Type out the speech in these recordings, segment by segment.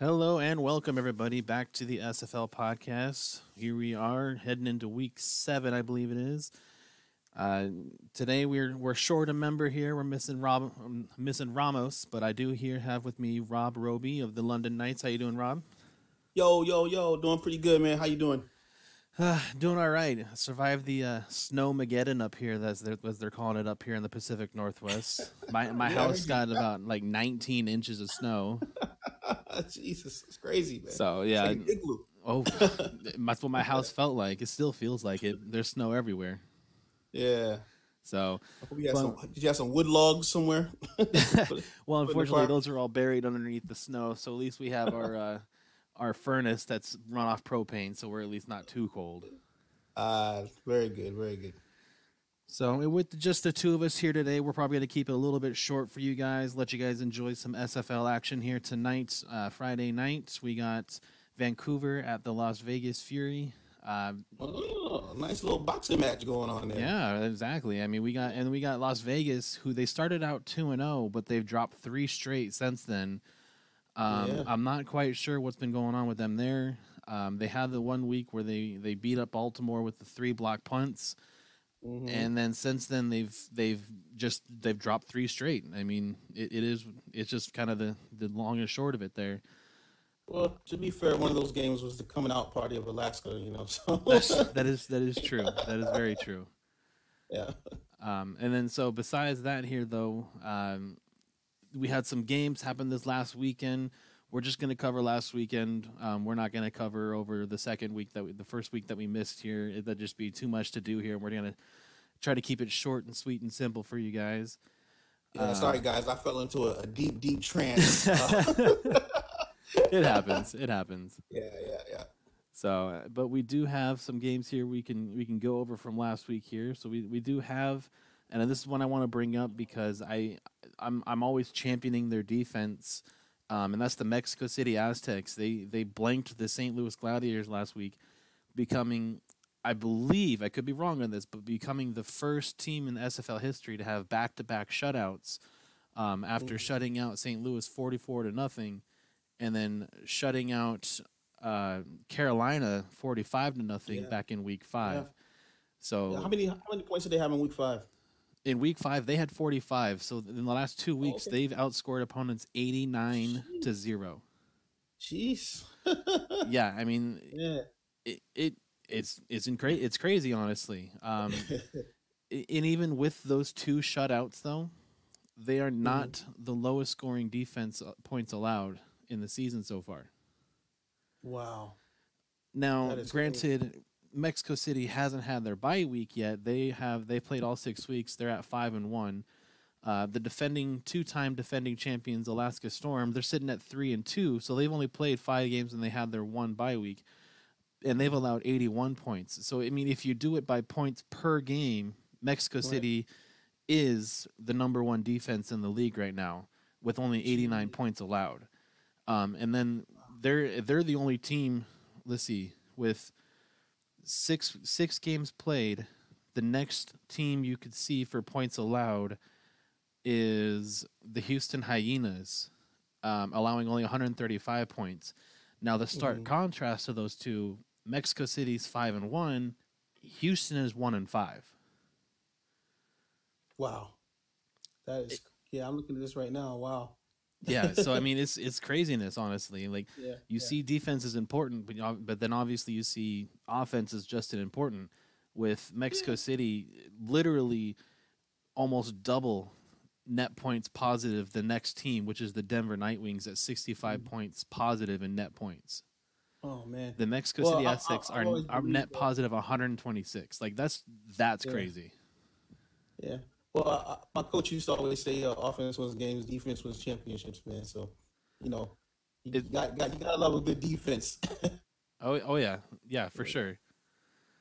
Hello and welcome everybody back to the SFL Podcast. Here we are heading into week 7, I believe it is. Uh, Today we're short a member here. We're missing Ramos, but I do here have with me Rob Roby of the London Knights. How you doing, Rob? Yo, doing pretty good, man. How you doing? Doing all right. Survived the snowmageddon up here, as they're calling it up here in the Pacific Northwest. My Yeah, I house heard you. got about like 19 inches of snow. Jesus, it's crazy, man. So It's like yeah, an igloo. oh, that's what my house felt like. It still feels like it. There's snow everywhere. Yeah. So, I hope you had but Did you have some wood logs somewhere? well, Put in the unfortunately, fire. those are all buried underneath the snow. So at least we have our furnace that's run off propane, so we're at least not too cold. Very good, very good. So with just the two of us here today, we're probably going to keep it a little bit short for you guys. Let you guys enjoy some SFL action here tonight. Friday night, we got Vancouver at the Las Vegas Fury. Oh, nice little boxing match going on there. Yeah, exactly. I mean, we got Las Vegas, who they started out 2-0, but they've dropped 3 straight since then. Yeah. I'm not quite sure what's been going on with them there. They had the one week where they beat up Baltimore with the 3 block punts, hmm and then since then they've dropped 3 straight. I mean, it's just kind of the long and short of it there. Well, to be fair, one of those games was the coming out party of Alaska, So That is true. That is very true. yeah. And then so besides that here though, we had some games happen this last weekend. We're just going to cover last weekend. We're not going to cover over the the first week that we missed here. That'd just be too much to do here. We're going to try to keep it short and sweet and simple for you guys. Yeah, sorry guys, I fell into a deep trance. It happens. It happens. Yeah. So, but we do have some games here we can go over from last week here. So we do have, and this is one I want to bring up because I'm always championing their defense, and that's the Mexico City Aztecs. They blanked the St. Louis Gladiators last week, becoming, I believe, I could be wrong on this, but becoming the first team in SFL history to have back-to-back shutouts, after shutting out St. Louis 44-0, and then shutting out Carolina 45-0 Yeah. back in week Yeah. 5. Yeah. So How many points did they have in week 5? in week 5 they had 45. So in the last 2 Oh, weeks okay. they've outscored opponents 89-0. Jeez. Yeah, I mean Yeah. it's crazy honestly. And even with those 2 shutouts though, they are hmm not the lowest scoring defense points allowed in the season so far. Wow. Now, That is crazy. granted, Mexico City hasn't had their bye week yet. They played all 6 weeks. They're at 5-1. The defending 2-time defending champions, Alaska Storm, they're sitting at 3-2. So they've only played 5 games and they had their 1 bye week, and they've allowed 81 points. So I mean, if you do it by points per game, Mexico Right. City is the number 1 defense in the league right now with only 89 Gee. points allowed. And then they're the only team. Let's see, with six games played, the next team you could see for points allowed is the Houston Hyenas, allowing only 135 points. Now the stark hmm contrast to those two: Mexico City's 5-1, Houston is 1-5. Wow. That is. Yeah, I'm looking at this right now. Wow. Yeah, so I mean, it's craziness, honestly. Like, Yeah. you Yeah. see defense is important, but then obviously you see offense is just as important. With Mexico Yeah. City, literally almost double net points positive the next team, which is the Denver Nightwings at 65 Mhm. points positive in net points. Oh man. The Mexico Well, City Aztecs I've always are believed net that. positive 126. Like that's Yeah. crazy. Yeah. Well, my coach used to always say, offense was games, defense was championships, man. So, you know, you It you gotta love a good defense. oh yeah, yeah, for sure.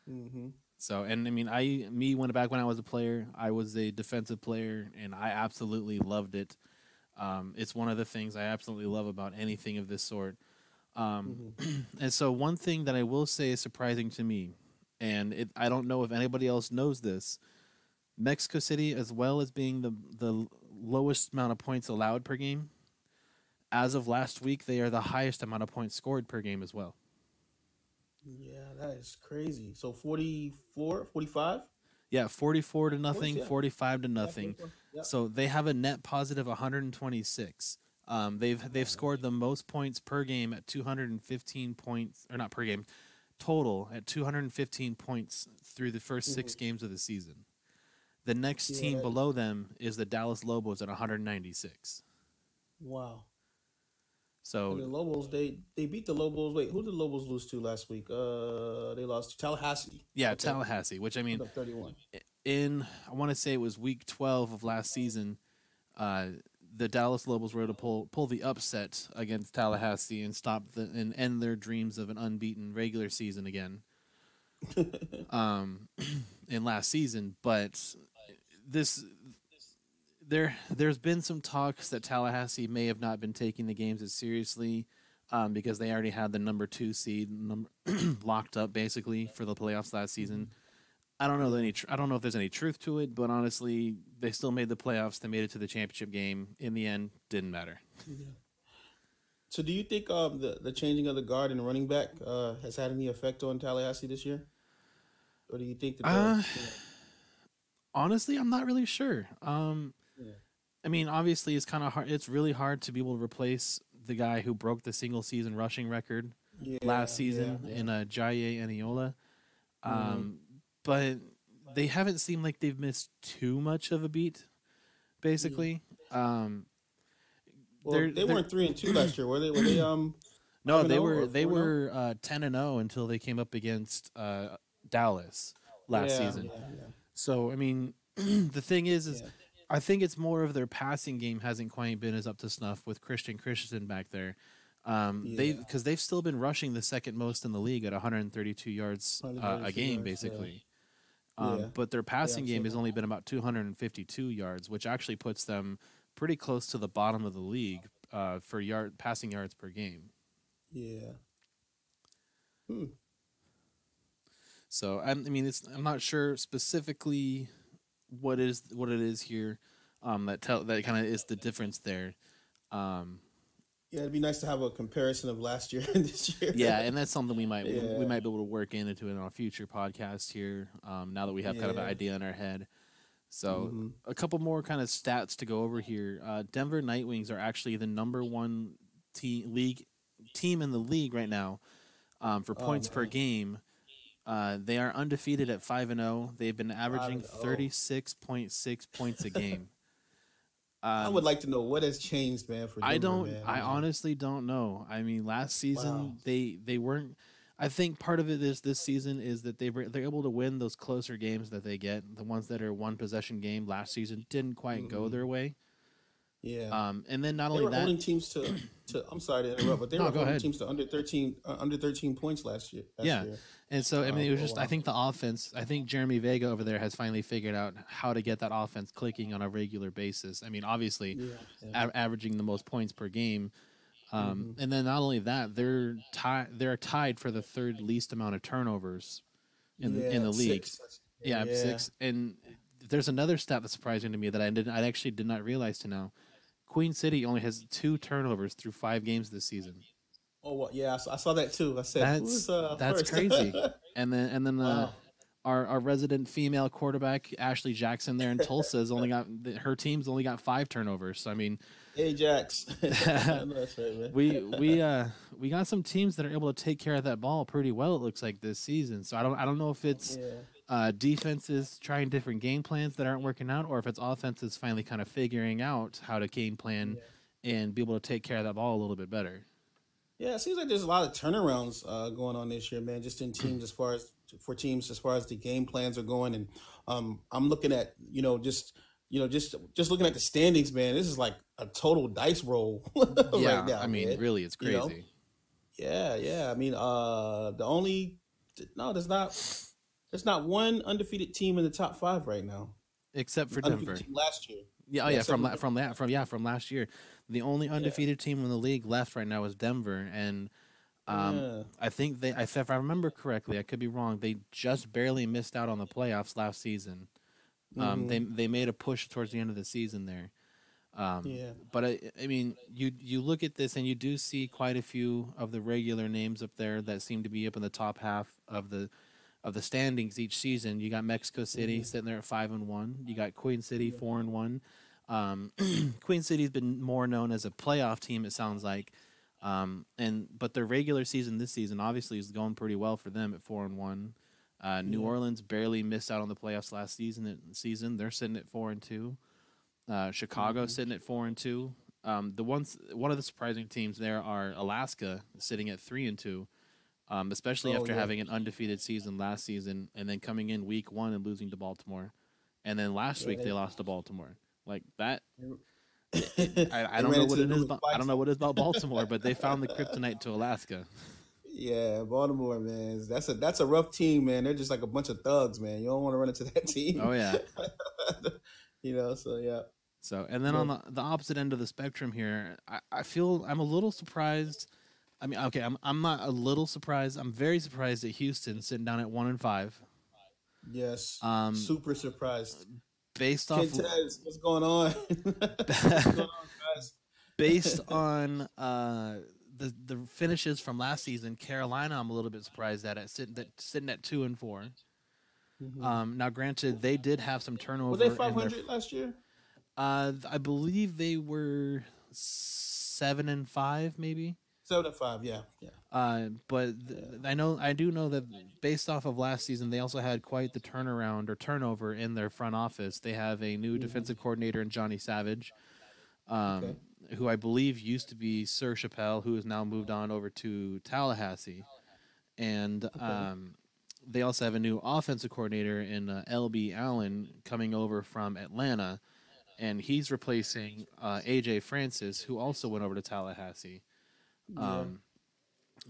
hmm So, and I mean, went back when I was a player, I was a defensive player, and I absolutely loved it. It's one of the things I absolutely love about anything of this sort. Um, hmm and so, one thing that I will say is surprising to me, and I don't know if anybody else knows this: Mexico City, as well as being the lowest amount of points allowed per game, As of last week, they are the highest amount of points scored per game as well. Yeah, that is crazy. So 44, 45? Yeah, 44 to Of course, nothing, yeah. 45 to Yeah, nothing. 44. Yep. So they have a net positive 126. They've scored the most points per game at 215 points, or not per game, total at 215 points through the first 6 games of the season. The next team Yeah. below them is the Dallas Lobos at 196. Wow. And So the Lobos, they beat the Lobos. Wait, who did the Lobos lose to last week? They lost to Tallahassee. yeah, Okay. Tallahassee, which I mean, Put up 31. I want to say it was week 12 of last season. The Dallas Lobos were able to pull the upset against Tallahassee and and end their dreams of an unbeaten regular season again. In last season, but there's been some talks that Tallahassee may have not been taking the games as seriously because they already had the number 2 seed locked up basically for the playoffs last season. I don't know I don't know if there's any truth to it, but honestly, they still made the playoffs. They made it to the championship game. In the end, didn't matter. Yeah. So do you think the changing of the guard and running back has had any effect on Tallahassee this year? Or do you think that Honestly, I'm not really sure. Yeah. I mean, obviously, it's kind of hard. It's really hard to be able to replace the guy who broke the single season rushing record last season in Jaye Aniola. But they haven't seemed like they've missed too much of a beat, basically. Well, they weren't 3-2 last year, were they? No, they 5-0 were or they 4-0? were 10-0 until they came up against Dallas last season. Yeah. So I mean, the thing is Yeah. I think it's more of their passing game hasn't quite been as up to snuff with Christian Christensen back there. They've still been rushing the second most in the league at 132 yards a 132 game, yards, basically. Yeah. But their passing I've game seen has that. only been about 252 yards, which actually puts them pretty close to the bottom of the league for passing yards per game. Yeah. So I'm not sure specifically what it is here that kind of is the difference there. Yeah, it'd be nice to have a comparison of last year and this year. Yeah, and that's something we might be Yeah. able to work into in a future podcast here. Now that we have kind of an Yeah. idea in our head. So a couple more kind of stats to go over here. Denver Nightwings are actually the number 1 team in the league right now for points per game. They are undefeated at 5-0. They've been averaging 36.6 points a game. I would like to know what has changed, man. For Denver, man. I honestly don't know. I mean, last season they weren't. I think part of it is this season is that they're able to win those closer games that they get. The ones that are one possession game last season didn't quite go their way. Yeah. And then not They only were that, holding teams to I'm sorry to interrupt, but they were go holding ahead. teams to under 13 points last year. And so I mean, it was just wow. I think the offense. I think Jeremy Vega over there has finally figured out how to get that offense clicking on a regular basis. I mean, obviously, averaging the most points per game, and then not only that, they're tied for the third least amount of turnovers in the league. 6. 6. And there's another stat that's surprising to me that I actually did not realize to now. Queen City only has 2 turnovers through 5 games this season. Oh, well, yeah, I saw that too. I said, That's first? crazy. And then Wow. our resident female quarterback Ashley Jackson there in Tulsa her team's only got 5 turnovers. So I mean, Ajax. I know that's right, man. we got some teams that are able to take care of that ball pretty well. It looks like this season. So I don't know if it's defenses trying different game plans that aren't working out, or if it's offenses finally kind of figuring out how to game plan and be able to take care of that ball a little bit better. Yeah, it seems like there's a lot of turnarounds going on this year, man. Just in teams as far as the game plans are going, and I'm looking at just looking at the standings, man. This is like a total dice roll right now. I mean, man. really, it's crazy. Yeah. I mean, there's not one undefeated team in the top 5 right now, except for undefeated Denver. team last year. From last year. The only undefeated team in the league left right now is Denver, and I think if I remember correctly, I could be wrong. They just barely missed out on the playoffs last season. They made a push towards the end of the season there. Yeah. But I mean, you look at this and you do see quite a few of the regular names up there that seem to be up in the top half of the standings each season. You got Mexico City Hmm. sitting there at 5-1. You got Queen City Yeah. 4-1. Queen City's been more known as a playoff team, it sounds like. But their regular season this season obviously is going pretty well for them at 4-1. New Yeah. Orleans barely missed out on the playoffs last season. They're sitting at 4-2. Chicago Hmm. sitting at 4-2. One of the surprising teams there are Alaska sitting at 3-2. Especially Oh after yeah. having an undefeated season last season and then coming in week one and losing to Baltimore, and then last Yeah. week they lost to Baltimore. Like that, I They don't ran know into what the it is. moving But I don't spikes. know what it is about Baltimore, but they found the kryptonite to Alaska. Yeah, Baltimore, man. That's a rough team, man. They're just like a bunch of thugs, man. You don't want to run into that Oh team. yeah. So yeah. So and then on But the opposite end of the spectrum here, I feel I'm a little surprised. I mean, okay, I'm not a little surprised. I'm very surprised at Houston sitting down at 1-5. yes, Um, super surprised. based off Kentez, what's going on? What's going on, based guys? on the finishes from last season, Carolina, I'm a little bit surprised at sitting at 2-4. Hmm. Now, granted, they did have some Were they turnover in their. 500 last year? I believe they were 7-5, maybe. 7-5, yeah, yeah, But I do know that based off of last season, they also had quite the turnaround or turnover in their front office. They have a new hmm, defensive coordinator in Johnny Savage, okay, um, who I believe used to be Sir Chappelle, who has now moved on over to Tallahassee. And okay, they also have a new offensive coordinator in LB Allen coming over from Atlanta. And he's replacing AJ Francis, who also went over to Tallahassee. yeah, Um,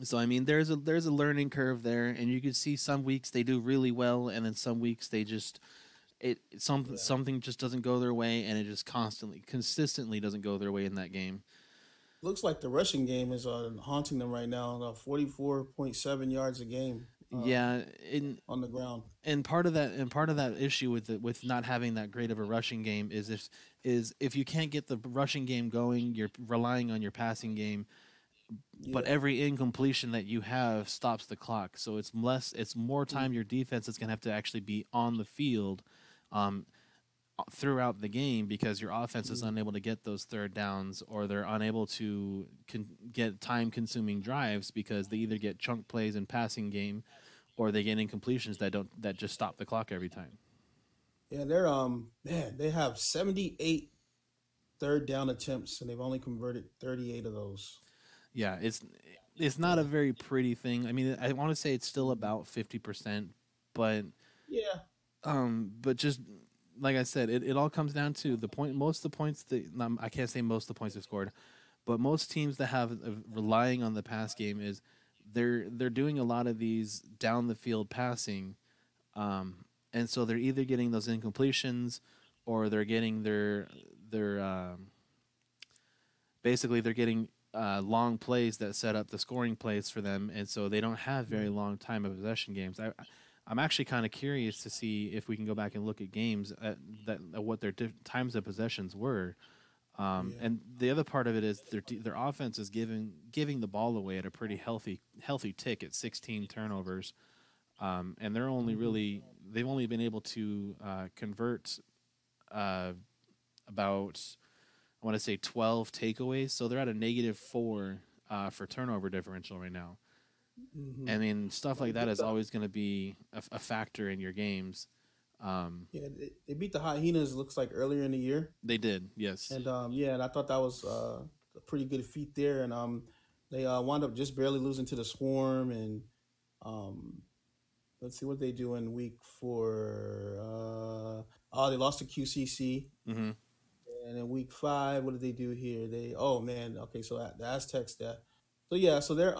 so I mean, there's a learning curve there, and you can see some weeks they do really well, and then some weeks they just yeah. something just doesn't go their way, and it just consistently doesn't go their way in that game. Looks like the rushing game is haunting them right now. 44.7 yards a game Yeah, in on the ground. and part of that issue with not having that great of a rushing game is if you can't get the rushing game going, you're relying on your passing game. But Yeah. every incompletion that you have stops the clock, so it's more Mm, time your defense is going to have to actually be on the field, um, throughout the game because your offense is mm, unable to get those third downs or they're unable to get time consuming drives because they either get chunk plays in passing game or they get incompletions that just stop the clock every time. yeah, they're man, they have 78 third down attempts and they've only converted 38 of those. Yeah, it's not a Yeah. very pretty thing. I mean, I want to say it's still Mhm. about 50%, but Yeah. but just like I said, it all comes down to the point. Most of the points I can't say most of the points they scored, but most teams that have relying on the pass game is they're doing a lot of these down the field passing, and so they're either getting those incompletions or they're getting their basically they're getting long plays that set up the scoring plays for them, and so they don't have very Mm, long time of possession games. I'm actually kind of curious to see if we can go back and look at games at what their times of possessions were. yeah. And the other part of it is their offense is giving the ball away at a pretty healthy tick at 16 turnovers, and Hmm. they've only been able to convert uh, about I want to say 12 takeaways, so they're at a -4 for turnover differential right now. Hmm. I mean, stuff Well, like that is always going to be a factor in your games. Um, they beat the Hyenas. Looks like earlier in the year, they did, yes. and yeah, and I thought that was a pretty good feat there. And they wound up just barely losing to the Swarm. And um, let's see what they do in week 4. Oh, they lost to QCC. Hmm. And in week 5, what did they do here? Oh man, okay, so the Aztecs that. So yeah, so they're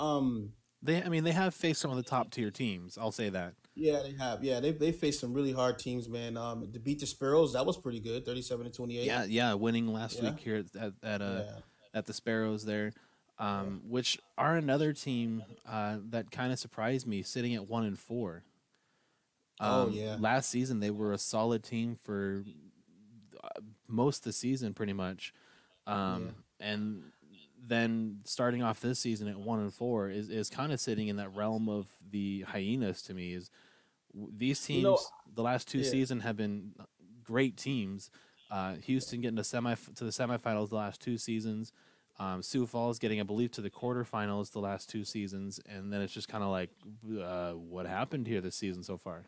I mean, they have faced some of the top tier teams. I'll say that. yeah, they have. Yeah, they faced some really hard teams, man. To beat the Sparrows, that was pretty good, 37-28. Yeah, yeah, winning last Yeah, week here yeah, at the Sparrows there, yeah. which are another team that kind of surprised me, sitting at 1-4. Oh yeah, Last season they were a solid team for most of the season, pretty much. Yeah. And then starting off this season at 1-4 is kind of sitting in that realm of the hyenas to me. Is these You know, teams the last two yeah. seasons have been great teams. Houston getting to the semifinals the last two seasons. Sioux Falls getting, I believe, to the quarterfinals the last two seasons, and then it's just kind of like, what happened here this season so far?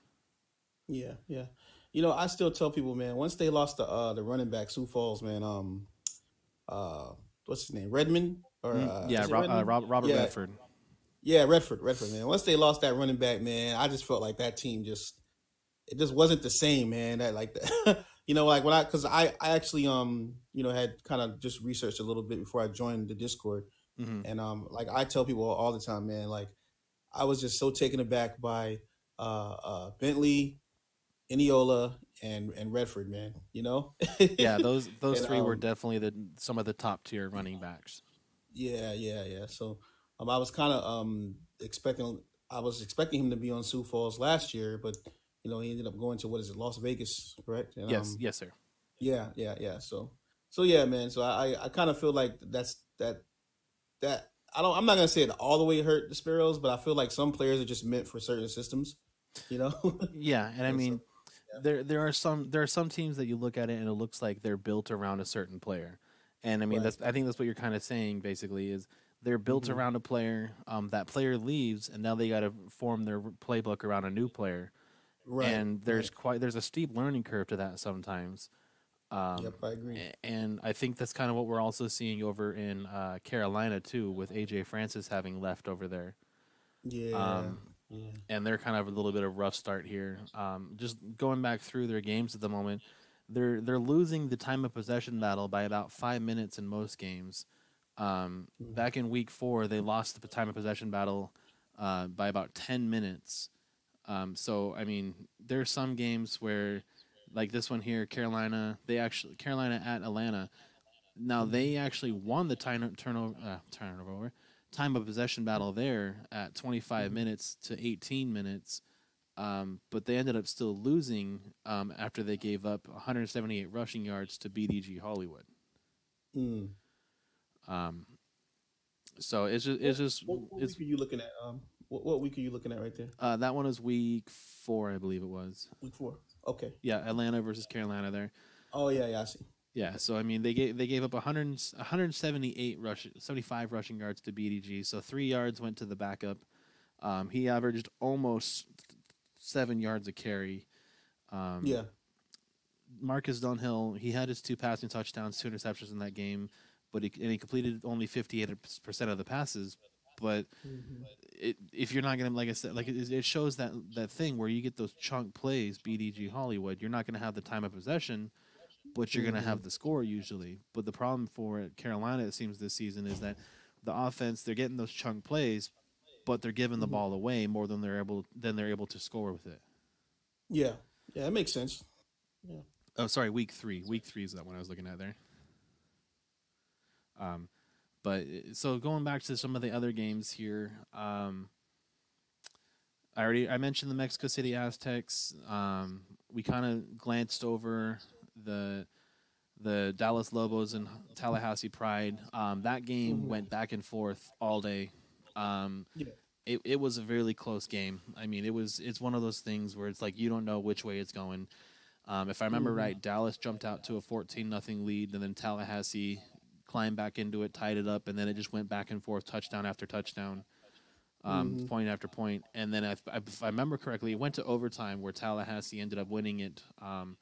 Yeah, yeah. You know, I still tell people, man, once they lost the running back, Sioux Falls, man, uh what's his name? Redmond or Yeah, is it Redmond? Robert Yeah, Redford. yeah, Redford, man. Once they lost that running back, man, I just felt like that team just it just wasn't the same, man. That like like when because I actually had kind of just researched a little bit before I joined the Discord, Hmm. and like I tell people all the time, man, like I was just so taken aback by Bentley, Iniola, and Redford, man. Yeah, those and three were definitely some of the top tier running backs. yeah, yeah, yeah. So I was kind of expecting him to be on Sioux Falls last year, but he ended up going to what is it, Las Vegas, correct? And Yes, yes, sir. yeah, yeah, yeah. So yeah, man. So I kind of feel like that I'm not gonna say it all the way hurt the Sparrows, but I feel like some players are just meant for certain systems, you know. Yeah, and I And so mean, there are some teams that you look at it and it looks like they're built around a certain player, and I mean right. I think that's what you're kind of saying basically is they're built Hmm. around a player. That player leaves, and now they got to form their playbook around a new player, Right, and right. there's a steep learning curve to that sometimes. Yep, I agree. And I think that's kind of what we're also seeing over in Carolina too, with AJ Francis having left over there. Yeah, Um, yeah. and they're kind of a little bit of rough start here. Just going back through their games at the moment, they're losing the time of possession battle by about 5 minutes in most games. Mhm. Back in week 4, they lost the time of possession battle by about 10 minutes. So I mean, there's some games where, like this one here, Carolina at Atlanta. Now Mhm. they actually won the time of possession battle there at 25 Mhm. minutes to 18 minutes. But they ended up still losing after they gave up 178 rushing yards to BDG Hollywood. Mm. Um, so What, it's just what it's week are you looking at? What week are you looking at right there? that one was week 4, I believe it was. Week 4. Okay. Yeah, Atlanta versus Carolina there. Oh yeah, yeah, I see. Yeah, so I mean they gave up 178 rush 75 rushing yards to BDG. So 3 yards went to the backup. He averaged almost 7 yards a carry. Um, Yeah. Marcus Dunhill, he had his 2 passing touchdowns, 2 interceptions in that game, but he completed only 58% of the passes. But Hmm. if you're not gonna, like I said, like it shows that thing where you get those chunk plays, BDG Hollywood, you're not gonna have the time of possession, but you're gonna Hmm. have the score usually. But the problem for Carolina, it seems this season, is that the offense, they're getting those chunk plays, but they're giving the Hmm. ball away more than they're able to score with it. Yeah. Yeah, that makes sense. Yeah. Oh, sorry, week 3. Week 3 is that one I was looking at there. Um, but so going back to some of the other games here, I mentioned the Mexico City Aztecs. We kind of glanced over the Dallas Lobos and Tallahassee Pride. That game Hmm. went back and forth all day. Um, Yeah. it was a really close game. I mean, it's one of those things where it's like you don't know which way it's going. If I remember Hmm. right, Dallas jumped out to a 14-0 lead, and then Tallahassee climbed back into it, tied it up, and then it just went back and forth, touchdown after touchdown, Hmm. point after point. And then if I remember correctly, it went to overtime where Tallahassee ended up winning it on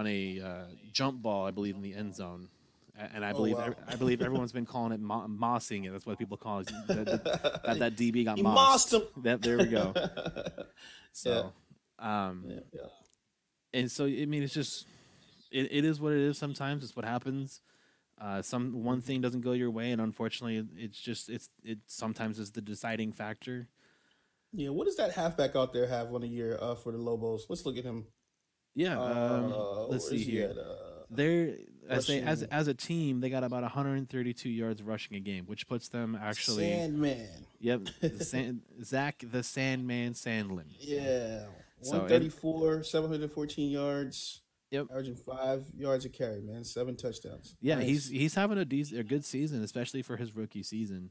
a jump ball, I believe, in the end zone. And Oh wow. I believe everyone's been calling it mossing it. That's what people call it. That DB got He mossed mossed. him. There we go. Yeah. So, um, Yeah. Yeah. and so I mean, it's just it is what it is. Sometimes it's what happens. Some one Mhm. thing doesn't go your way, and unfortunately, it sometimes is the deciding factor. Yeah. What does that halfback out there have on the year for the Lobos? Let's look at him. Yeah. Let's Where see is he here. at? They're I say Rushing as a team, they got about 132 yards rushing a game, which puts them actually. Sandman. Yep, Zach the Sandman Sandlin. Yeah. So and 134, 714 yards. Yep. averaging 5 yards a carry, man, 7 touchdowns. Yeah, Nice. he's having a good season, especially for his rookie season.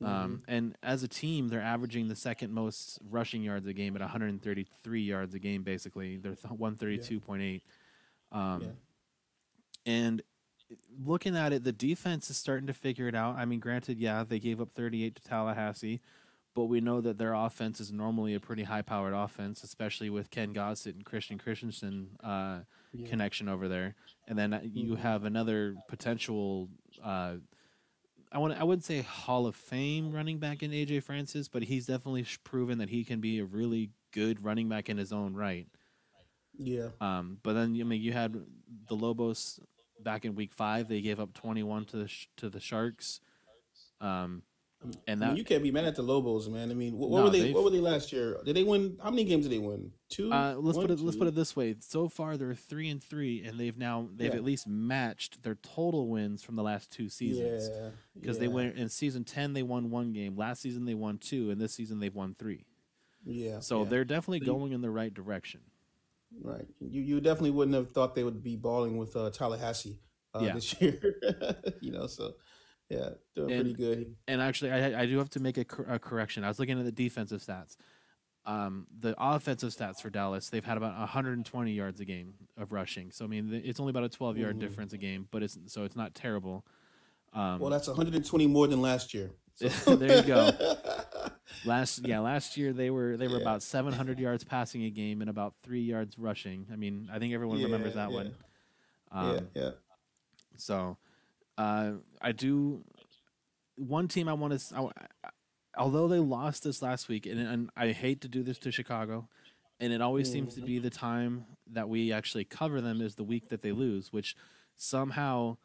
Mm-hmm. And as a team, they're averaging the second most rushing yards a game at 133 yards a game. Basically, they're Yeah. 132.8. Yeah. Um, and looking at it, the defense is starting to figure it out. I mean, granted, yeah, they gave up 38 to Tallahassee, but we know that their offense is normally a pretty high-powered offense, especially with Ken Gossett and Christian Christensen Yeah. connection over there. And then you Mm-hmm. have another potential. I wouldn't say Hall of Fame running back in AJ Francis, but he's definitely proven that he can be a really good running back in his own right. Yeah. But then I mean you had the Lobos back in week 5. They gave up 21 to the Sharks. Um, and I mean, that you can't be mad at the Lobos, man. I mean, what were no, they? they've What were they last year? Did they win? How many games did they win? Two, one, let's put two. it this way. So far they're 3-3, and they've Yeah, at least matched their total wins from the last 2 seasons. yeah, Because they yeah, went in season 10, they won 1 game. Last season they won 2, and this season they've won 3. yeah, So yeah. they're definitely So going in the right direction. right, you definitely wouldn't have thought they would be balling with Tallahassee Yeah, this year. So yeah, doing and pretty good. actually, I do have to make a correction. I was looking at the defensive stats. The offensive stats for Dallas, they've had about 120 yards a game of rushing. So I mean, it's only about a 12-yard Hmm. difference a game, but it's not terrible. Well, Um, that's 120 more than last year. So there you go. Last year they were yeah, about 700 yards passing a game and about 3 yards rushing. I mean, I think everyone yeah, remembers that yeah, one. yeah, Um, yeah. so I do one team I want to. Although they lost this last week, and I hate to do this to Chicago, and it always seems to Hmm. be the time that we actually cover them is the week that they lose, which somehow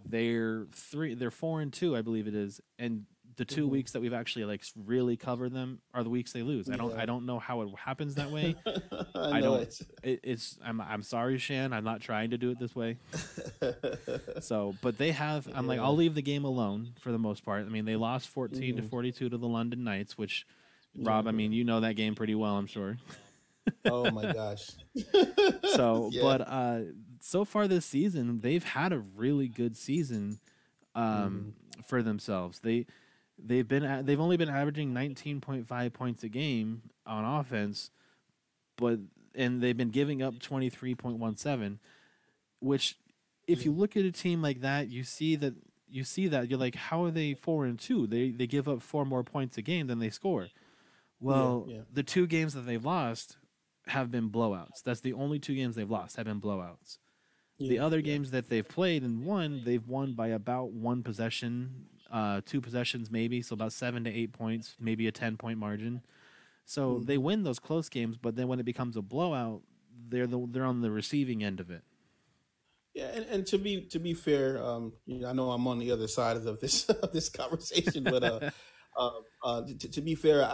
they're 4-2, I believe it is, and the two Hmm. weeks that we've actually like really covered them are the weeks they lose. Yeah, I don't know how it happens that way. I I know don't. it. I'm sorry, Shan. I'm not trying to do it this way. So, but they have. I'm like, Yeah. I'll leave the game alone for the most part. I mean, they lost 14 to Hmm. 42 to the London Knights, which, Yeah, Rob, I yeah. mean, you know that game pretty well, I'm sure. Oh my gosh. So, Yeah. but so far this season, they've had a really good season Hmm. um, for themselves. They've only been averaging 19.5 points a game on offense, but and they've been giving up 23.17, which if Yeah. you look at a team like that, you see that you're like, how are they 4-2? They give up 4 more points a game than they score. Yeah. Well, Yeah. the 2 games that they've lost have been blowouts. That's the only 2 games they've lost have been blowouts. The Yeah. other Yeah. games that they've played and won, they've won by about 1 possession, 2 possessions maybe, so about 7 to 8 points, maybe a 10-point margin. So they Hmm. win those close games, but then when it becomes a blowout, they're on the receiving end of it. Yeah. And to be fair, I know I'm on the other side of this of this conversation, but to be fair,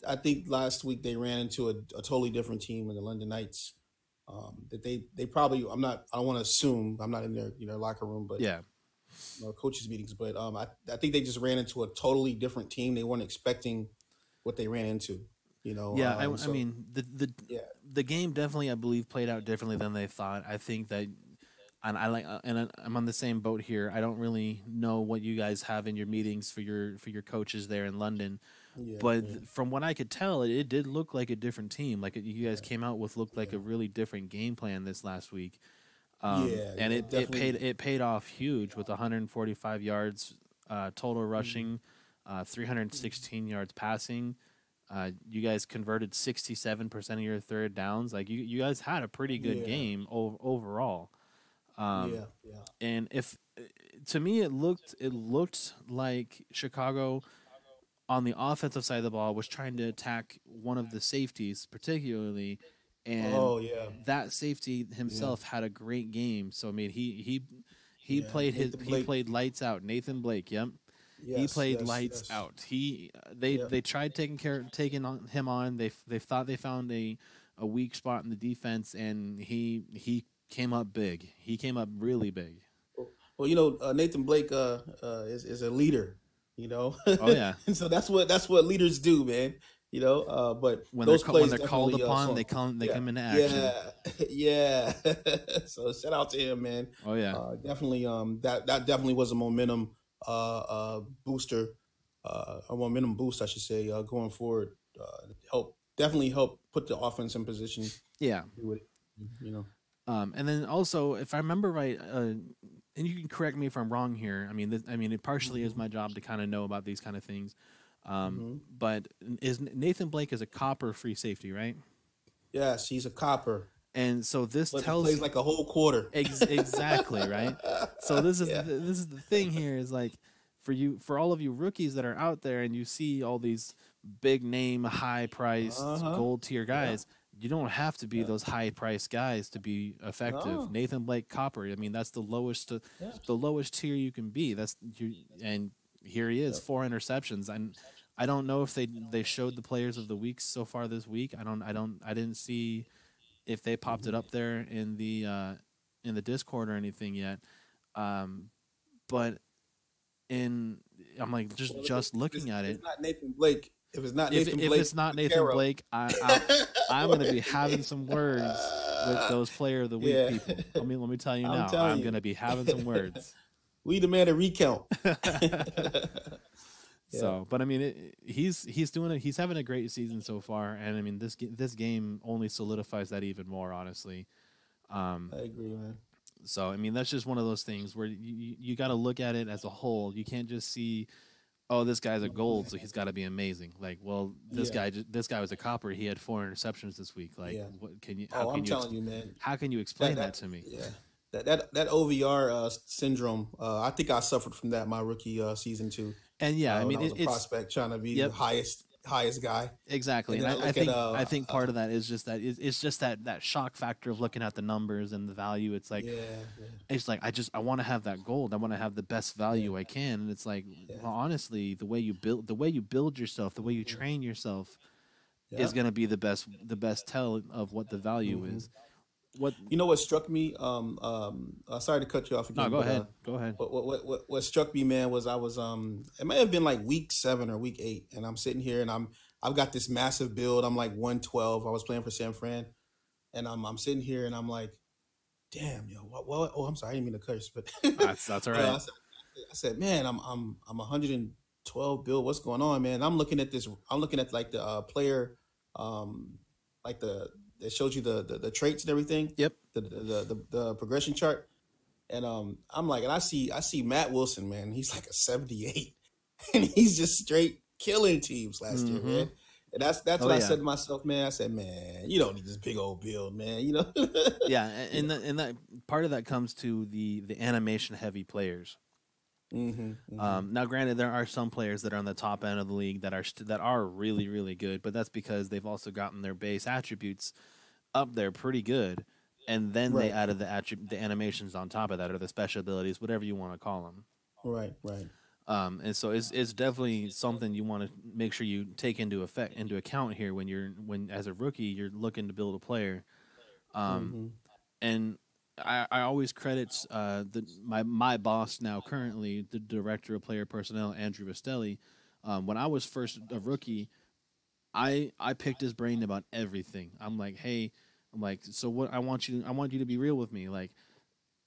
I think last week they ran into a totally different team in the London Knights. That they probably I don't want to assume I'm not in their locker room, but Yeah, coaches meetings, but I think they just ran into a totally different team. They weren't expecting what they ran into, yeah. I so mean yeah, the game definitely, I believe, played out differently than they thought. I think that, and I'm on the same boat here. I don't really know what you guys have in your meetings for your coaches there in London, yeah, but yeah, from what I could tell, it did look like a different team. Like you guys yeah, came out with looked like yeah, a really different game plan this last week. yeah, And yeah, definitely. it paid off huge with 145 yards total Mhm. rushing, 316 yards passing. You guys converted 67% of your third downs. Like you guys had a pretty good Yeah, game overall. Um, yeah, yeah, and if to me it looked like Chicago on the offensive side of the ball was trying to attack one of the safeties particularly, and oh yeah, that safety yeah, himself had a great game. So I mean, he yeah. played Nathan he Blake, played lights out. Nathan Blake, yep, he yes, played yes, lights yes, out. They yeah. they tried taking him on. They thought they found a weak spot in the defense, and he came up big. He came up really big. Well, Nathan Blake is a leader, Oh yeah, and so that's what leaders do, man. But When those plays they're called definitely upon, so they yeah, come into action. yeah, yeah. So shout out to him, man. Oh yeah. Definitely that definitely was a momentum booster, a momentum boost, I should say, going forward. Definitely help put the offense in position to Yeah. do it, you know. And then also, if I remember right, and you can correct me if I'm wrong here. I mean, it partially is Mm-hmm. my job to kind of know about these kind of things. Mm-hmm. But is Nathan Blake is a copper free safety, right? Yes, he's a copper, And so this but he tells plays like a whole quarter. exactly right. So Yeah. this is the thing here is like for all of you rookies that are out there and you see all these big name, high priced Uh-huh. gold tier Yeah. guys. You don't have to be Yeah. those high priced guys to be effective. No. Nathan Blake Copper. I mean, that's Yeah. the lowest tier you can be. And here he is, Yeah. 4 interceptions. And I don't know if they showed the players of the week so far this week. I didn't see if they popped it Mm-hmm. up there in the Discord or anything yet. But in I'm like Well, just looking at if it. it's not Nathan Blake, if it's not Nathan If Blake, it's not Nathan Vaquero. Blake, I'm going to be having some words with those player of the week Yeah. people. Let me tell you I'm now, telling I'm you. going to be having some words. We demand a recount. So, but I mean, he's doing it. He's having a great season so far, and I mean, this game only solidifies that even more, honestly. I agree, man. So, I mean, that's just one of those things where you got to look at it as a whole. You can't just see, oh, this guy's a gold, so he's got to be amazing. Like, well, this guy was a copper. He had 4 interceptions this week. Like, Yeah. what can you? I'm telling you, man. How can you explain that to me? Yeah. That OVR syndrome. I think I suffered from that my rookie season too. And yeah, I mean, when I was a it's prospect trying to be Yep. the highest guy. exactly. And And then I look think at, I think part of that is just that it's just that shock factor of looking at the numbers and the value. It's like yeah, it's like I want to have that gold. I want to have the best value I can. And it's like, well, honestly, the way you build yourself, the way you train yourself, yeah. is going to be the best tell of what the value is. What You know what struck me? Sorry to cut you off again. No, go but, ahead. Go ahead. What struck me, man, was I was it may have been like week 7 or week 8, and I'm sitting here and I've got this massive build. I'm like 112. I was playing for San Fran, and I'm sitting here and I'm like, damn, yo, what? Oh, I'm sorry, I didn't mean to curse, but That's all right. I said, man, I'm 112 build. What's going on, man? I'm looking at this. I'm looking at like the player, like that shows you the traits and everything. Yep. The progression chart, and I'm like, and I see Matt Wilson, man. He's like a 78, and he's just straight killing teams last year, man. And that's what I said to myself, man. I said, man, you don't need this big old build, man. You know. Yeah, and that part of that comes to the animation heavy players. Now, granted, there are some players that are on the top end of the league that are really, really good, but that's because they've also gotten their base attributes up there pretty good, and then they added the animations on top of that, or the special abilities, whatever you want to call them. Right. And so it's definitely something you want to make sure you take into account here when as a rookie you're looking to build a player. And I always credit my boss now currently, the director of player personnel, Andrew Vastelli. When I was first a rookie, I picked his brain about everything. I'm like, so what I want you to be real with me, like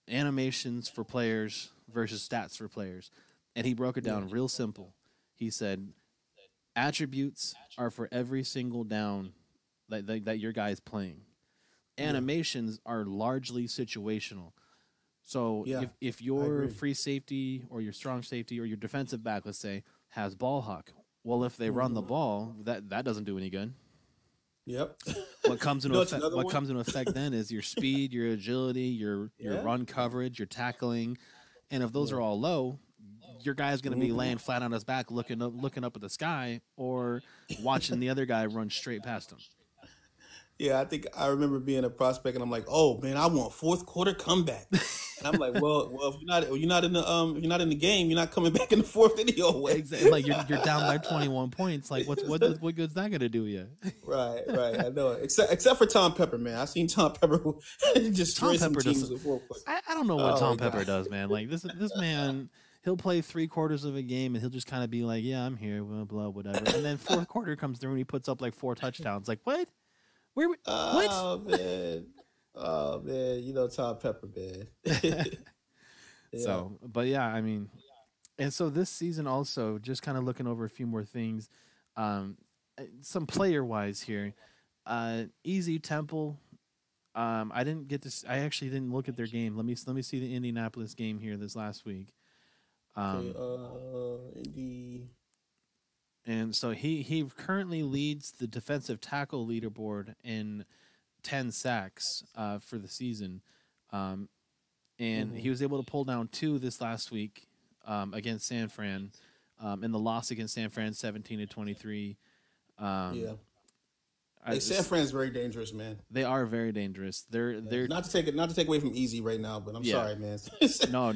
animations for players versus stats for players. And he broke it down real simple. He said, attributes are for every single down that your guy's playing. Animations are largely situational. So if your free safety or your strong safety or your defensive back, let's say, has ball hawk, well, if they run the ball, that doesn't do any good. Yep. What comes into effect then is your speed, your agility, your run coverage, your tackling, and if those are all low, your guy's going to be laying flat on his back, looking up at the sky, or watching the other guy run straight past him. Yeah, I think I remember being a prospect, and I'm like, "Oh man, I want fourth quarter comeback." And I'm like, "Well, if you're not in the game, you're not coming back in the fourth anyway." Exactly. Like you're down by 21 points. Like what good's that gonna do you? Right. I know. Except for Tom Pepper, man. I seen Tom Pepper destroy some teams with 4 points. I don't know what Tom Pepper does, man. Like this man, he'll play 3/4 of a game and he'll just kind of be like, yeah, I'm here, blah blah whatever. And then fourth quarter comes through and he puts up like 4 touchdowns. Like what? Where? What? Oh man, oh man, Tom Pepper, man. Yeah. So, but yeah, I mean, and so this season also just kind of looking over a few more things, um, some player wise here. Easy Temple. I didn't get to. I actually didn't look at their game. Let me see the Indianapolis game here this last week. Okay, Indy. And so he currently leads the defensive tackle leaderboard in 10 sacks for the season. And he was able to pull down 2 this last week against San Fran in the loss against San Fran 17-23. Yeah. San Fran's very dangerous, man. They are very dangerous. They're not to take away from Easy right now, but I'm sorry, man. No,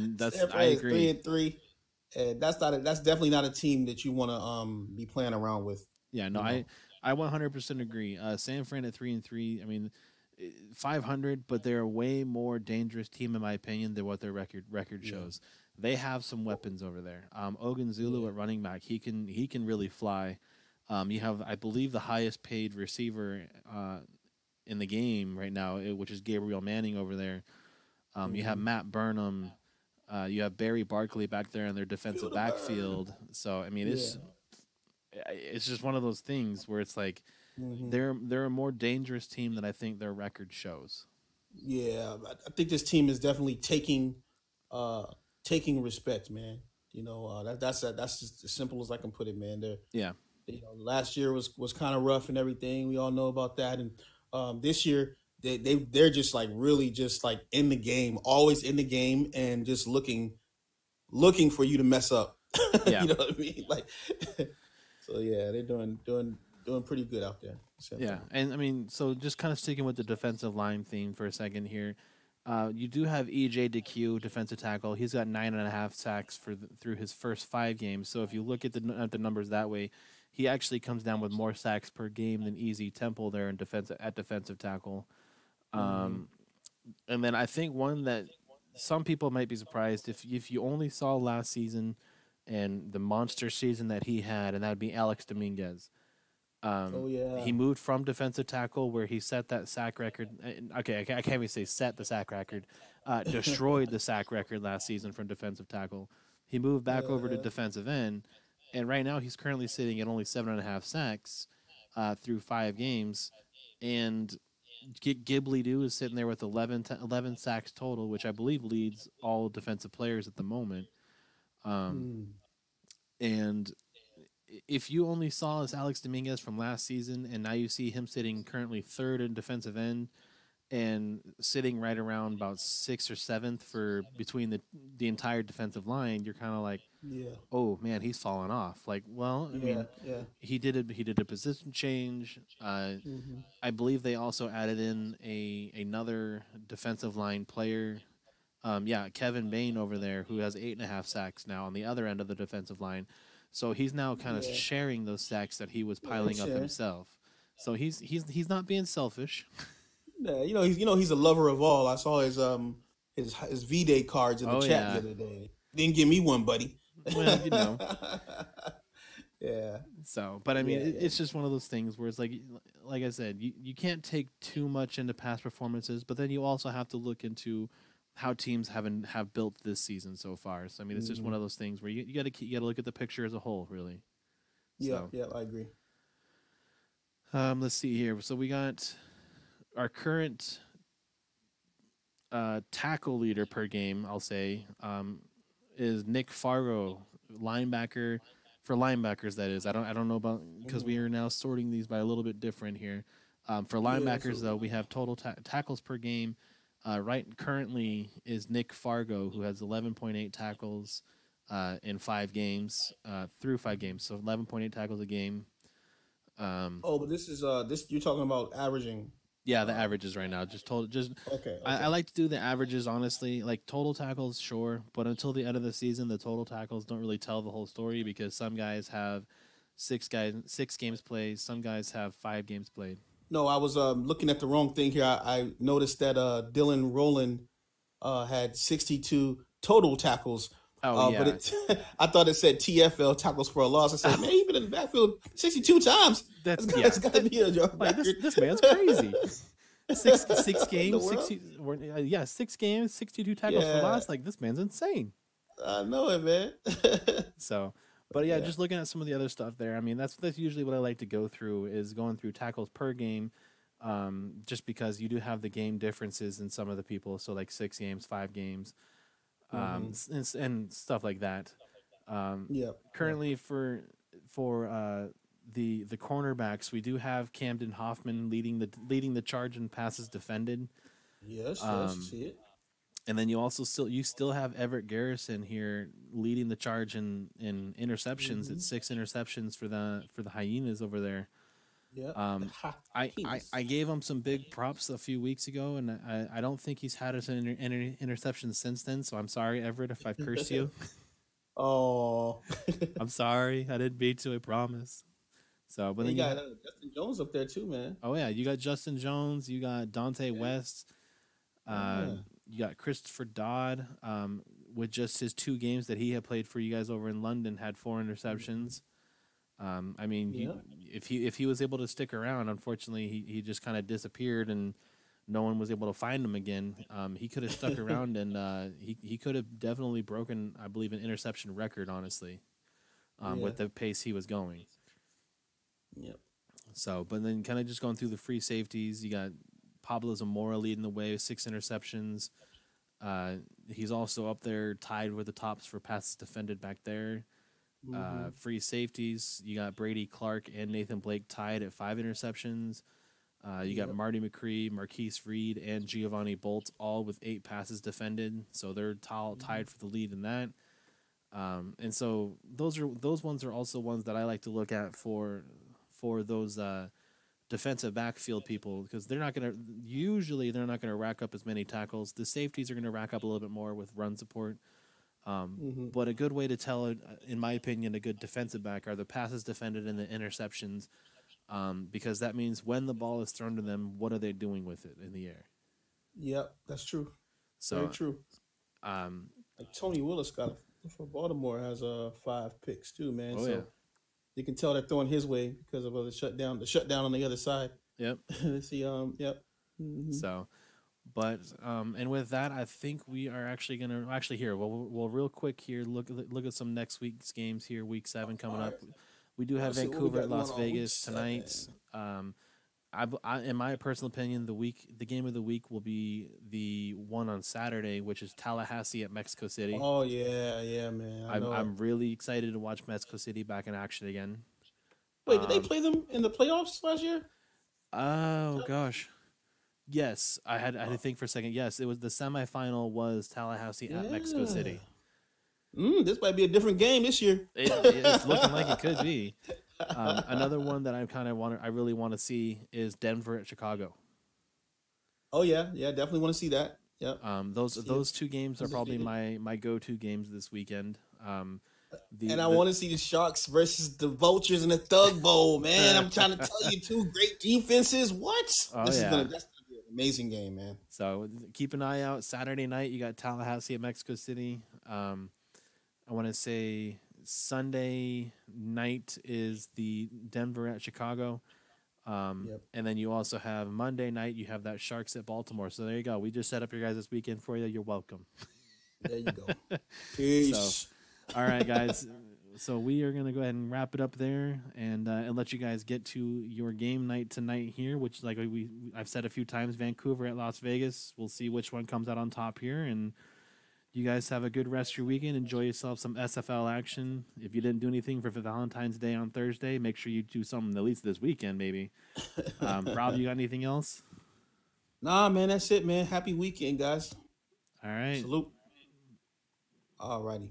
I agree. 3-3, and that's definitely not a team that you want to be playing around with. Yeah, no, I 100% agree. San Fran at 3-3. I mean, 500, but they're a way more dangerous team in my opinion than what their record shows. They have some weapons over there. Ogunzulu at running back, he can really fly. You have, I believe, the highest paid receiver in the game right now, which is Gabriel Manning over there. You have Matt Burnham. You have Barry Barkley back there in their defensive backfield. So I mean, it's just one of those things where it's like they're a more dangerous team than I think their record shows. Yeah, I think this team is definitely taking respect, man. That's just as simple as I can put it, man. Last year was kind of rough and everything. We all know about that. And this year they're just like really just like in the game, always in the game, and just looking for you to mess up. Yeah. You know what I mean? Like, so yeah, they're doing pretty good out there. Yeah, and I mean, so just kind of sticking with the defensive line theme for a second here. You do have EJ DeQ, defensive tackle. He's got 9.5 sacks through his first 5 games. So if you look at the numbers that way, he actually comes down with more sacks per game than Easy Temple there in defensive tackle. And then I think one that some people might be surprised if you only saw last season and the monster season that he had, and that'd be Alex Dominguez. He moved from defensive tackle where he set that sack record. Okay, I can't even say set the sack record. Destroyed the sack record last season from defensive tackle. He moved back over to defensive end, and right now he's currently sitting at only 7.5 sacks through 5 games. And Ghibli Doo is sitting there with 11 sacks total, which I believe leads all defensive players at the moment. And if you only saw this Alex Dominguez from last season, and now you see him sitting currently 3rd in defensive end and sitting right around about 6th or 7th for between the entire defensive line, you're kind of like, oh man, he's fallen off. Like, well, I mean, he did a position change. I believe they also added in another defensive line player. Kevin Bain over there, who has 8.5 sacks now on the other end of the defensive line. So he's now kind of sharing those sacks that he was piling up himself. So he's not being selfish. Yeah, he's a lover of all. I saw his V-Day cards in the chat the other day. Didn't give me one, buddy. Well, Yeah. So, but I mean, it's just one of those things where it's like I said, you can't take too much into past performances, but then you also have to look into how teams have built this season so far. So I mean, it's just one of those things where you got to look at the picture as a whole, really. Yeah, I agree. Let's see here. So we got our current tackle leader per game, I'll say, is Nick Fargo, linebacker. For linebackers, that is. I don't know about, because we are now sorting these by a little bit different here. For linebackers, though, we have total tackles per game. Currently is Nick Fargo, who has 11.8 tackles in 5 games, through 5 games. So 11.8 tackles a game. But this is you're talking about averaging. Yeah, the averages right now. Okay. I like to do the averages, honestly. Like total tackles, sure, but until the end of the season, the total tackles don't really tell the whole story because some guys have 6 games played, some guys have 5 games played. No, I was looking at the wrong thing here. I noticed that Dylan Rowland had 62 total tackles Oh But yeah, I thought it said TFL, tackles for a loss. I said, man, he's been in the backfield 62 times. that's That's got to be a like record. this man's crazy. Six In the games, world? 6 games, 62 tackles for Yeah, loss. Like this man's insane. I know it, man. So, But but yeah, yeah. just looking at some of the other stuff there. I mean, that's usually what I like to go through is going through tackles per game, just because you do have the game differences in some of the people. So like 6 games, 5 games, Hmm. and stuff like that. Yep. Yep. Currently for the cornerbacks, we do have Camden Hoffman leading the charge in passes defended. Yes, yes, Um, see it. and then you still have Everett Garrison here leading the charge in interceptions. Hmm. It's 6 interceptions for the Hyenas over there. Yep. The Um, hot I penis. gave him some big props a few weeks ago, and I don't think he's had an interception since then. So I'm sorry, Everett, if I've cursed you. Oh. I'm sorry. I didn't mean to. I promise. So, but And you then got Justin Jones up there too, man. oh yeah, you got Justin Jones, you got Dante Yeah. West, uh, Yeah. you got Christopher Dodd, with just his 2 games that he had played for you guys over in London, had 4 interceptions. I mean, Yeah. if he was able to stick around, unfortunately, he just kind of disappeared and no one was able to find him again. He could have stuck around and he could have definitely broken, I believe, an interception record, honestly, Yeah. with the pace he was going. Yep. So, but then kind of just going through the free safeties, you got Pablo Zamora leading the way with 6 interceptions. He's also up there tied with the tops for passes defended back there. Hmm. Free safeties, you got Brady Clark and Nathan Blake tied at 5 interceptions. You got Yep. Marty McCree, Marquise Reed, and Giovanni Bolt all with 8 passes defended. So they're tied for the lead in that. And so those ones are also ones that I like to look at for those defensive backfield people because they're not gonna rack up as many tackles. The safeties are gonna rack up a little bit more with run support. Hmm. But a good way to tell it, in my opinion, a good defensive back are the passes defended and the interceptions, because that means when the ball is thrown to them, what are they doing with it in the air? Yep. That's true. Very So, true. um, Like Tony Willis got for Baltimore has 5 picks too, man. oh yeah, So you can tell they're throwing his way because of the shutdown. The shutdown on the other side. yep. Let's see. Yep. Hmm. So, but and with that, I think we are actually gonna here. We'll real quick here look at some next week's games here. Week 7 coming All up. right. We do have Let's see what we Vancouver got at going Las on week Vegas tonight. 7. In my personal opinion, the game of the week will be the one on Saturday, which is Tallahassee at Mexico City. Oh yeah, yeah, man. I know it. I'm really excited to watch Mexico City back in action again. Wait, did they Um, play them in the playoffs last year? oh gosh, yes, I had to think for a second. Yes, it was the semifinal was Tallahassee at Mexico Yeah. City. This might be a different game this year. It's looking like it could be. Another one that I really want to see is Denver at Chicago. Oh yeah, yeah, definitely want to see that. Yep. See it. Those 2 games are probably Undefeated. my go-to games this weekend. And I The want to see the Sharks versus the Vultures in the Thug Bowl, man. I'm trying to tell you, 2 great defenses. What? Oh This is yeah. that's gonna be an amazing game, man. So keep an eye out. Saturday night you got Tallahassee at Mexico City. I want to say Sunday night is the Denver at Chicago. Yep. And then you also have Monday night, you have that Sharks at Baltimore. So there you go. We just set up your guys this weekend for you. You're welcome. There you go. Peace. All right, guys. So we are going to go ahead and wrap it up there and let you guys get to your game night tonight here, which like I've said a few times, Vancouver at Las Vegas. We'll see which one comes out on top here. And you guys have a good rest of your weekend. Enjoy yourself some SFL action. If you didn't do anything for Valentine's Day on Thursday, make sure you do something at least this weekend, maybe. Rob, you got anything else? Nah, man, that's it, man. Happy weekend, guys. All right. Salute. All righty.